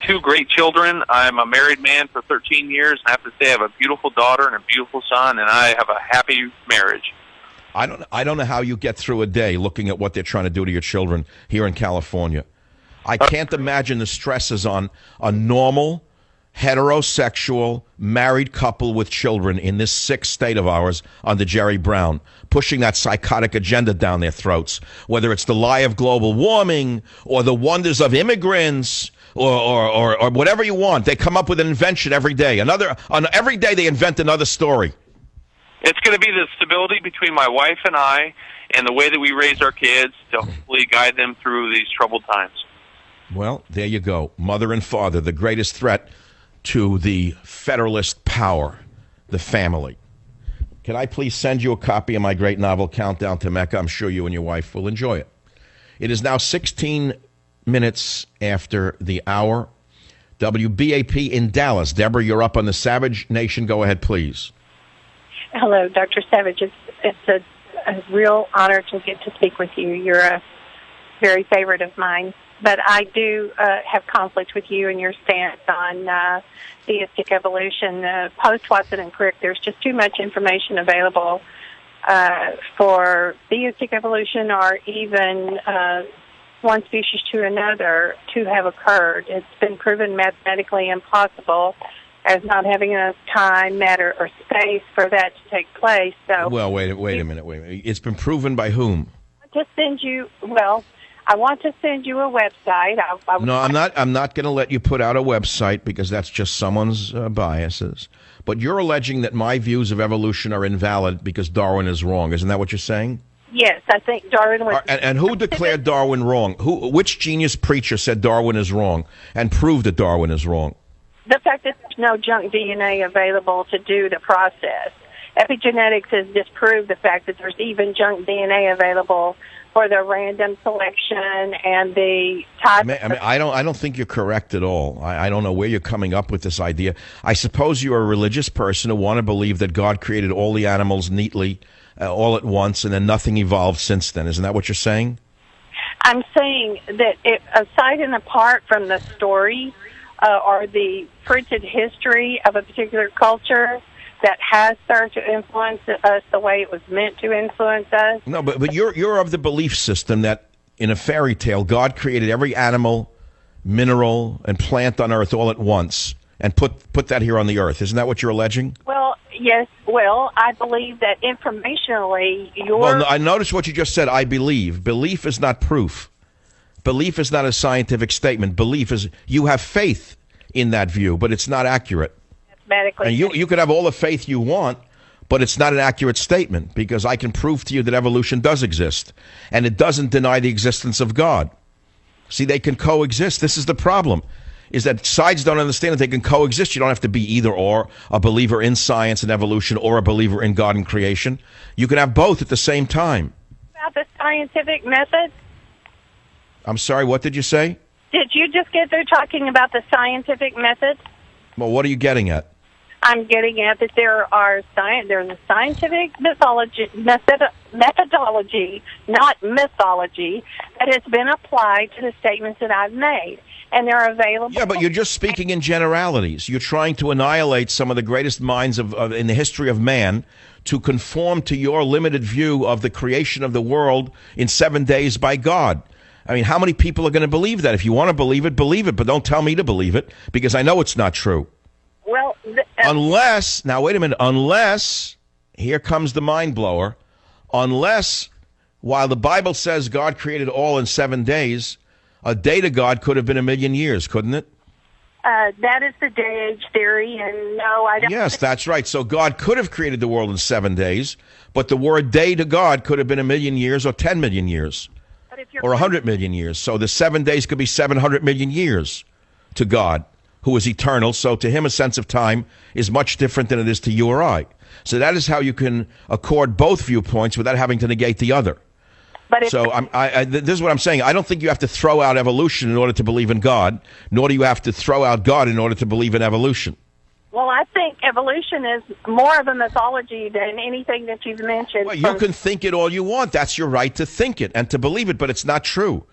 two great children. I'm a married man for 13 years, and I have to say I have a beautiful daughter and a beautiful son, and I have a happy marriage. I don't know how you get through a day looking at what they're trying to do to your children here in California. I can't imagine the stresses on a normal, heterosexual, married couple with children in this sick state of ours under Jerry Brown, pushing that psychotic agenda down their throats, whether it's the lie of global warming or the wonders of immigrants or whatever you want. They come up with an invention every day. Every day they invent another story. It's going to be the stability between my wife and I and the way that we raise our kids to hopefully guide them through these troubled times. Well, there you go. Mother and father, the greatest threat to the Federalist power, the family. Can I please send you a copy of my great novel, Countdown to Mecca? I'm sure you and your wife will enjoy it. It is now 16 minutes after the hour. WBAP in Dallas. Deborah, you're up on the Savage Nation. Go ahead, please. Hello, Dr. Savage. It's a real honor to get to speak with you. You're a very favorite of mine. But I do have conflict with you and your stance on theistic evolution. Post-Watson and Crick, there's just too much information available for theistic evolution or even one species to another to have occurred. It's been proven mathematically impossible as not having enough time, matter, or space for that to take place. So, well, wait a minute. It's been proven by whom? I want to send you a website. No, I'm not going to let you put out a website because that's just someone's biases. But you're alleging that my views of evolution are invalid because Darwin is wrong. Isn't that what you're saying? Yes, I think Darwin was... And who declared Darwin wrong? Which genius preacher said Darwin is wrong and proved that Darwin is wrong? The fact that there's no junk DNA available to do the process. Epigenetics has disproved the fact that there's even junk DNA available for the random selection and the type. I don't think you're correct at all. I don't know where you're coming up with this idea. I suppose you're a religious person who want to believe that God created all the animals neatly, all at once, and then nothing evolved since then. Isn't that what you're saying? I'm saying that aside and apart from the story or the printed history of a particular culture that has started to influence us the way it was meant to influence us. No, but you're of the belief system that in a fairy tale, God created every animal, mineral, and plant on Earth all at once and put that here on the Earth. Isn't that what you're alleging? Well, yes. Well, I believe that informationally Well, I noticed what you just said, I believe. Belief is not proof. Belief is not a scientific statement. Belief is you have faith in that view, but it's not accurate. And you could have all the faith you want, but it's not an accurate statement because I can prove to you that evolution does exist, and it doesn't deny the existence of God. See, they can coexist. This is the problem, is that sides don't understand that they can coexist. You don't have to be either or, a believer in science and evolution or a believer in God and creation. You can have both at the same time. About the scientific method? I'm sorry, what did you say? Did you just get through talking about the scientific method? Well, what are you getting at? I'm getting at that there's a scientific methodology, not mythology, that has been applied to the statements that I've made, and they're available. Yeah, but you're just speaking in generalities. You're trying to annihilate some of the greatest minds in the history of man to conform to your limited view of the creation of the world in 7 days by God. I mean, how many people are going to believe that? If you want to believe it, but don't tell me to believe it because I know it's not true. Well, unless, here comes the mind blower, unless while the Bible says God created all in 7 days, a day to God could have been 1,000,000 years, couldn't it? That is the day-age theory, and no, I don't. Yes, that's right. So God could have created the world in 7 days, but the word day to God could have been 1,000,000 years or 10 million years or 100 million years. So the 7 days could be 700 million years to God, who is eternal. So to him, a sense of time is much different than it is to you or I. So that is how you can accord both viewpoints without having to negate the other. So this is what I'm saying. I don't think you have to throw out evolution in order to believe in God, nor do you have to throw out God in order to believe in evolution. Well, I think evolution is more of a mythology than anything that you've mentioned. Well, you can think it all you want. That's your right to think it and to believe it, but it's not true.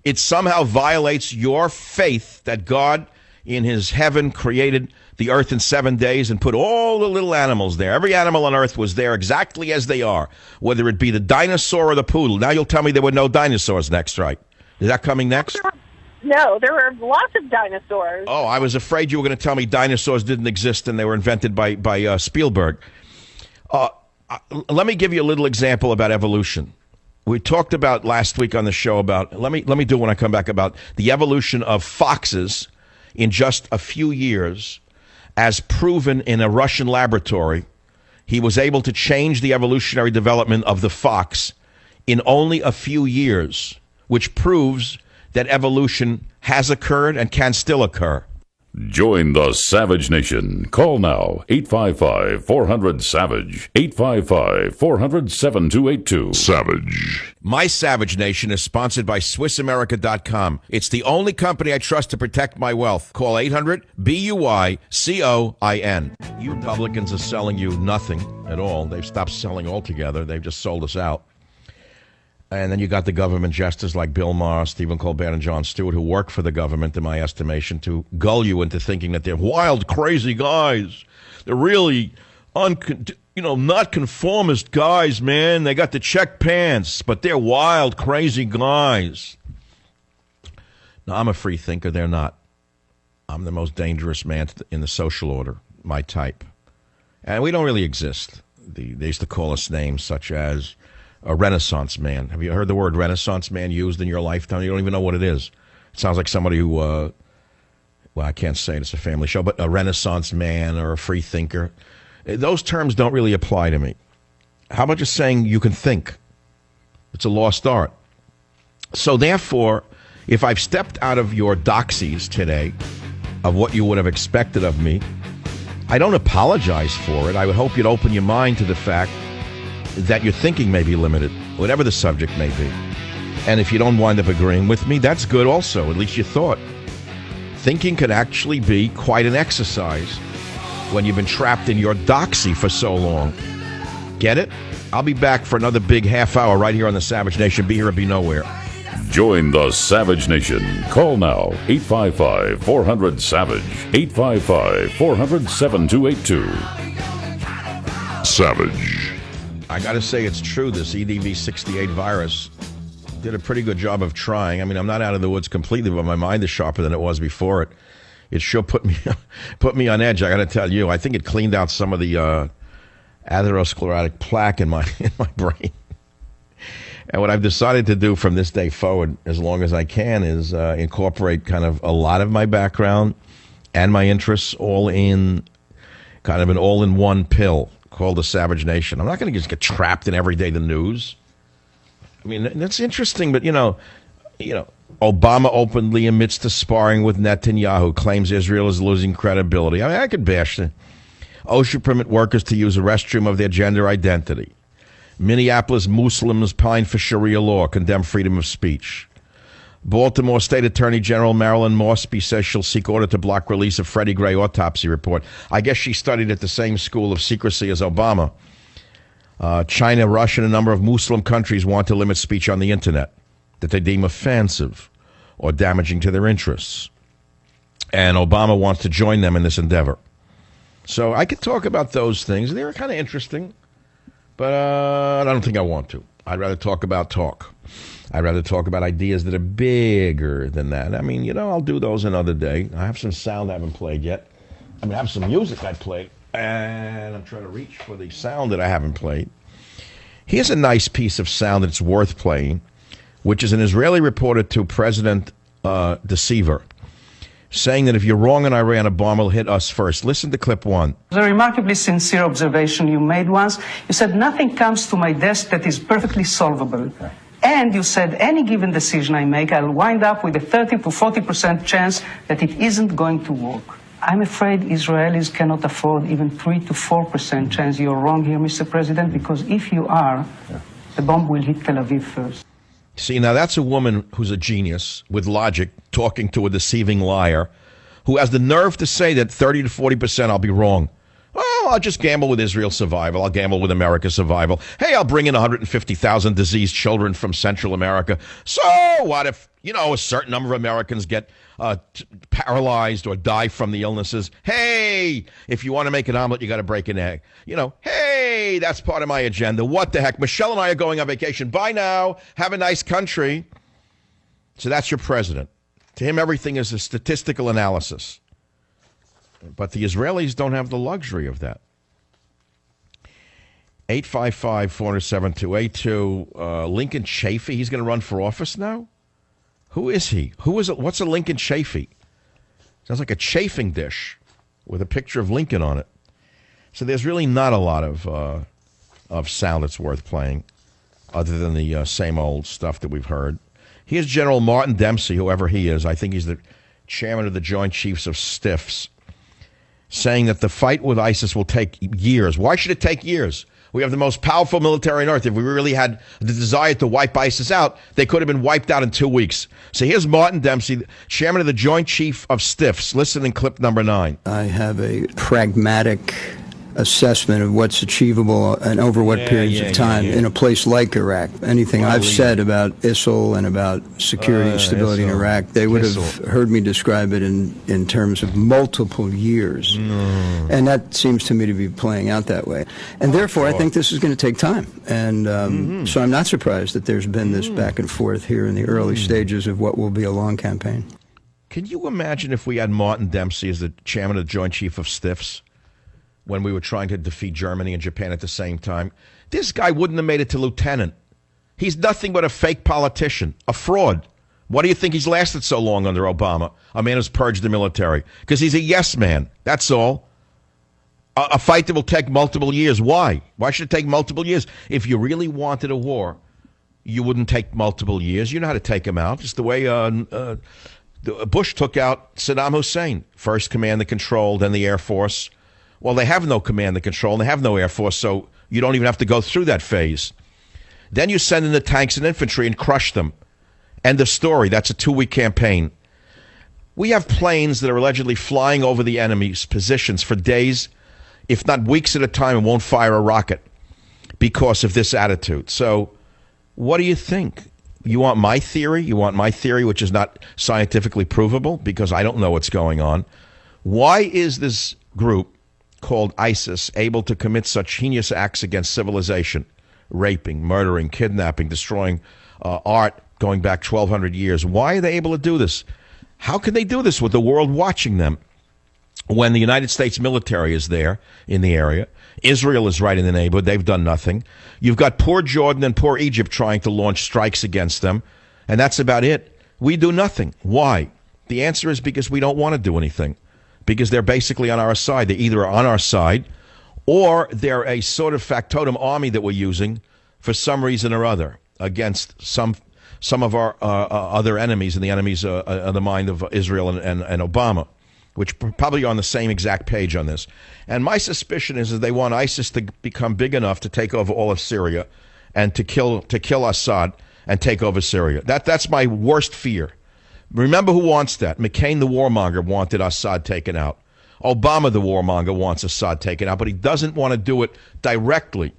It somehow violates your faith that God in his heaven created the earth in 7 days and put all the little animals there. Every animal on earth was there exactly as they are, whether it be the dinosaur or the poodle. Now you'll tell me there were no dinosaurs next, right? Is that coming next? No, there were lots of dinosaurs. Oh, I was afraid you were going to tell me dinosaurs didn't exist and they were invented by Spielberg. Let me give you a little example about evolution. We talked about last week on the show about, let me do it when I come back, about the evolution of foxes in just a few years, as proven in a Russian laboratory. He was able to change the evolutionary development of the fox in only a few years, which proves that evolution has occurred and can still occur. Join the Savage Nation. Call now, 855-400-SAVAGE, 855-400-7282. Savage. My Savage Nation is sponsored by SwissAmerica.com. It's the only company I trust to protect my wealth. Call 800-BUY-COIN. You Republicans are selling you nothing at all. They've stopped selling altogether. They've just sold us out. And then you got the government jesters like Bill Maher, Stephen Colbert, and Jon Stewart, who work for the government, in my estimation, to gull you into thinking that they're wild, crazy guys. They're really, not conformist guys, man. They got the check pants, but they're wild, crazy guys. No, I'm a free thinker. They're not. I'm the most dangerous man in the social order, my type. And we don't really exist. They used to call us names such as a Renaissance man. Have you heard the word Renaissance man used in your lifetime? You don't even know what it is. It sounds like somebody who, well, I can't say it, it's a family show, but a Renaissance man or a free thinker. Those terms don't really apply to me. How about just saying you can think? It's a lost art. So therefore, if I've stepped out of your doxies today, of what you would have expected of me, I don't apologize for it. I would hope you'd open your mind to the fact that your thinking may be limited, whatever the subject may be. And if you don't wind up agreeing with me, that's good also. At least you thought. Thinking can actually be quite an exercise when you've been trapped in your doxy for so long. Get it? I'll be back for another big half hour right here on the Savage Nation. Be here or be nowhere. Join the Savage Nation. Call now, 855-400-SAVAGE, 855-400-7282. Savage. I got to say it's true. This EDV68 virus did a pretty good job of trying. I mean, I'm not out of the woods completely, but my mind is sharper than it was before it. It sure put me on edge. I got to tell you, I think it cleaned out some of the atherosclerotic plaque in my brain. And what I've decided to do from this day forward, as long as I can, is incorporate kind of a lot of my background and my interests all in kind of an all-in-one pill called the Savage Nation. I'm not going to just get trapped in everyday the news. I mean, that's interesting, but, you know, Obama openly admits to sparring with Netanyahu, claims Israel is losing credibility. I mean, I could bash the OSHA permit workers to use a restroom of their gender identity. Minneapolis Muslims pine for Sharia law, condemn freedom of speech. Baltimore State Attorney General Marilyn Mosby says she'll seek order to block release of Freddie Gray autopsy report. I guess she studied at the same school of secrecy as Obama. China, Russia, and a number of Muslim countries want to limit speech on the internet that they deem offensive or damaging to their interests. And Obama wants to join them in this endeavor. So I could talk about those things. They're kind of interesting, but I don't think I want to. I'd rather talk about talk. I'd rather talk about ideas that are bigger than that. I mean, I'll do those another day. I have some sound I haven't played yet. I have some music I played, and I'm trying to reach for the sound that I haven't played. Here's a nice piece of sound that's worth playing, which is an Israeli reporter to President Deceiver, saying that if you're wrong in Iran, a bomb will hit us first. Listen to clip one. A remarkably sincere observation you made once. You said, nothing comes to my desk that is perfectly solvable. Right. And you said, any given decision I make, I'll wind up with a 30 to 40% chance that it isn't going to work. I'm afraid Israelis cannot afford even 3 to 4% chance you're wrong here, Mr. President, because if you are, the bomb will hit Tel Aviv first. See, now that's a woman who's a genius with logic talking to a deceiving liar who has the nerve to say that 30 to 40% I'll be wrong. Well, I'll just gamble with Israel's survival. I'll gamble with America's survival. Hey, I'll bring in 150,000 diseased children from Central America. So what if, a certain number of Americans get paralyzed or die from the illnesses? Hey, if you want to make an omelet, you got to break an egg. Hey, that's part of my agenda. What the heck? Michelle and I are going on vacation. Bye now. Have a nice country. So that's your president. To him, everything is a statistical analysis. But the Israelis don't have the luxury of that. 855-407-2882. Lincoln Chafee, he's going to run for office now? Who is he? What's a Lincoln Chafee? Sounds like a chafing dish with a picture of Lincoln on it. So there's really not a lot of sound that's worth playing other than the same old stuff that we've heard. Here's General Martin Dempsey, whoever he is. I think he's the chairman of the Joint Chiefs of Stiffs, saying that the fight with ISIS will take years. Why should it take years? We have the most powerful military on earth. If we really had the desire to wipe ISIS out, they could have been wiped out in 2 weeks. So here's Martin Dempsey, chairman of the Joint Chief of Stiffs. Listen in clip number 9. I have a pragmatic assessment of what's achievable and over what periods of time in a place like Iraq. Anything I've said about ISIL and about security and stability in Iraq, they would have heard me describe it in terms of multiple years. And that seems to me to be playing out that way. And therefore, I think this is going to take time. And so I'm not surprised that there's been this back and forth here in the early stages of what will be a long campaign. Can you imagine if we had Martin Dempsey as the chairman of the Joint Chief of Stiffs when we were trying to defeat Germany and Japan at the same time? This guy wouldn't have made it to lieutenant. He's nothing but a fake politician, a fraud. Why do you think he's lasted so long under Obama, a man who's purged the military? Because he's a yes man, that's all. A fight that will take multiple years. Why? Why should it take multiple years? If you really wanted a war, you wouldn't take multiple years. You know how to take him out. It's the way Bush took out Saddam Hussein. First command and control, then the Air Force. Well, they have no command and control, and they have no Air Force, so you don't even have to go through that phase. Then you send in the tanks and infantry and crush them. End of story. That's a 2-week campaign. We have planes that are allegedly flying over the enemy's positions for days, if not weeks at a time, and won't fire a rocket because of this attitude. So what do you think? You want my theory? You want my theory, which is not scientifically provable because I don't know what's going on. Why is this group called ISIS able to commit such heinous acts against civilization, raping, murdering, kidnapping, destroying art going back 1,200 years? Why are they able to do this? How can they do this with the world watching them when the United States military is there in the area? Israel is right in the neighborhood. They've done nothing. You've got poor Jordan and poor Egypt trying to launch strikes against them, and that's about it. We do nothing. Why? The answer is because we don't want to do anything. Because they're basically on our side. They either are on our side or they're a sort of factotum army that we're using for some reason or other against some of our other enemies and the enemies of the mind of Israel and Obama, which probably are on the same exact page on this. And my suspicion is that they want ISIS to become big enough to take over all of Syria and to kill Assad and take over Syria. That's my worst fear. Remember who wants that? McCain, the warmonger, wanted Assad taken out. Obama, the warmonger, wants Assad taken out, but he doesn't want to do it directly.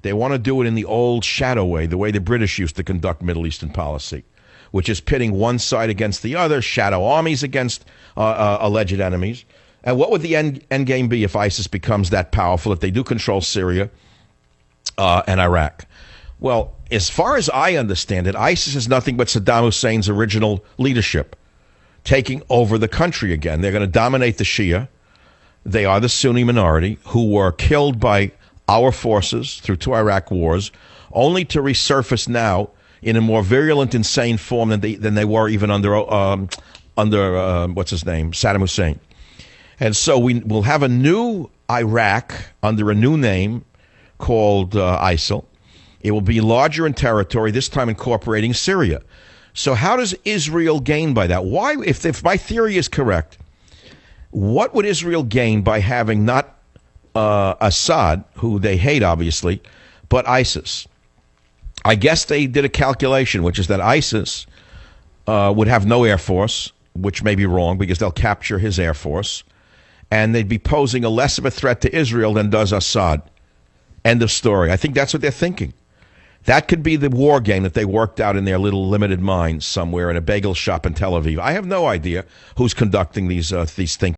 They want to do it in the old shadow way, the way the British used to conduct Middle Eastern policy, which is pitting one side against the other, shadow armies against alleged enemies. And what would the end game be if ISIS becomes that powerful, if they do control Syria and Iraq? Well, as far as I understand it, ISIS is nothing but Saddam Hussein's original leadership, taking over the country again. They're going to dominate the Shia. They are the Sunni minority who were killed by our forces through 2 Iraq wars, only to resurface now in a more virulent, insane form than they were even under what's his name, Saddam Hussein. And so we will have a new Iraq under a new name called ISIL. It will be larger in territory, this time incorporating Syria. So how does Israel gain by that? Why, if my theory is correct, what would Israel gain by having not Assad, who they hate obviously, but ISIS? I guess they did a calculation, which is that ISIS would have no air force, which may be wrong because they'll capture his air force. and they'd be posing a less of a threat to Israel than does Assad. End of story. I think that's what they're thinking. That could be the war game that they worked out in their little limited minds somewhere in a bagel shop in Tel Aviv. I have no idea who's conducting these think